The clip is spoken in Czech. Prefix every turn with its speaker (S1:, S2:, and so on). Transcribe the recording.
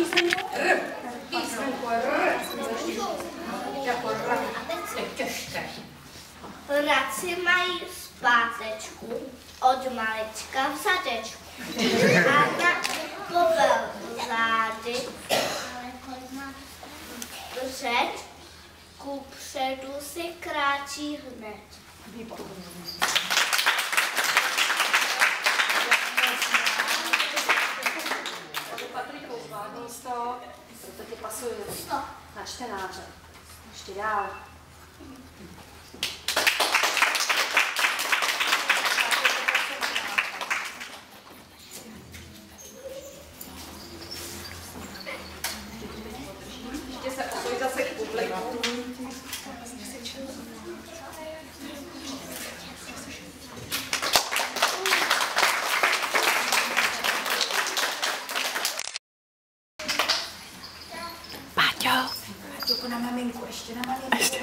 S1: písmenko R. Písmenko R. Jako R. Je těžké.
S2: Raci mají zpátečku od malička v zadečku. A na povel zády řeč kupředu si kráčí hned.
S3: Patriku, zvládnul jsi to, proto ti pasuje na čtenáře. Ještě dál. Ještě se osoj zase k publiku.
S4: Páťo.
S1: Páťo, na maminku, ještě na maminku.
S4: Ještě.